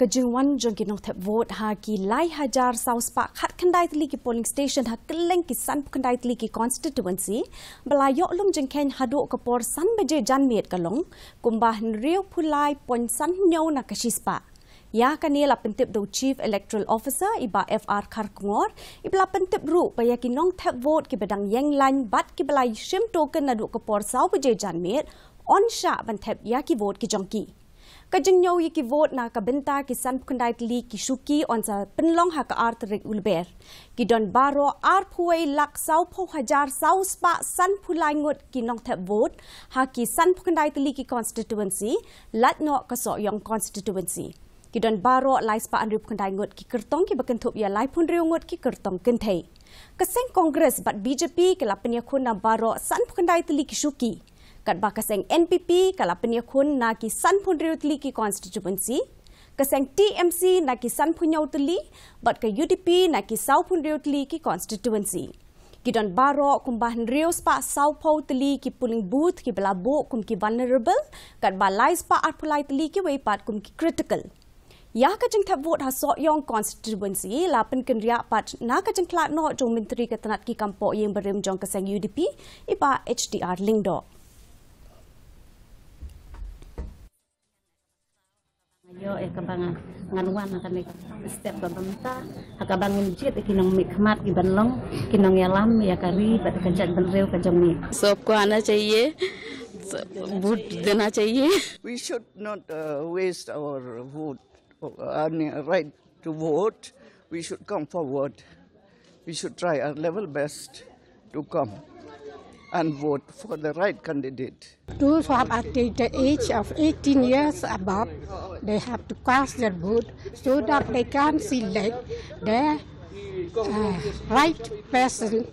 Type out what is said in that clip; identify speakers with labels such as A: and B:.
A: ke Jingwan jong ki Thep vote ha ki lai hajar saus pak khat khandai tli ki polling station ha keleng ki san khandai tli ki constituency belayok lum jeng ken hadu ke por san beje jan miet kalong kumbah riu pulai pon san nyau na kasispa ya kanila pentip do chief electoral officer iba FR Kharkngor ibla pentip ru paya ki nong Thep vote ki bedang yang lan bat ki belai shim token na du ke por sau beje jan miet on sha ban Thep ya ki vote ki jongki Kajeng nyau ki vote na kabenta ki san kundai tli ki shuki on sa penlong ha ka art rek ulber ki don baro ar phuai lak sau pho hajar sau spa san phulai ngot ki nong Thep vote ha ki san kundai tli ki constituency lat no ka so yong constituency ki don baro lai spa an rup kundai ngot ki kertong ki bakan thup ya lai phun riu ngot ki kertong kenthei ka seng congress bat BJP ke la penya khun na baro san kundai tli ki shuki kat bakaseng NPP kala penyakun na ki san pun riutli ki constituency kaseng TMC na ki san punyau tli bat ka UDP na ki sau pun riutli ki constituency kidon baro kumbah riu spa sau pau tli ki polling booth ki belabo kum ki vulnerable kat balai spa arpulai tli ki weipat kum ki critical ya ka jeng Thep vote ha so yong constituency la pen ken ria pat na ka jeng klat no jong menteri ketanat ki kampo yang berim jong kaseng UDP iba HDR Iingdorbar
B: Yo kabang nganuan kami step pemerintah kabang njit kinong mikmat ki banlong kinong yalam ya kari bat kanjan banreu kanjong ni
C: सबको आना चाहिए वोट देना चाहिए
D: We should not waste our vote right to vote. We should come forward. We should try our level best to come and vote for the right candidate.
E: Those who have attained the age of 18 years above, they have to cast their vote so that they can select the right person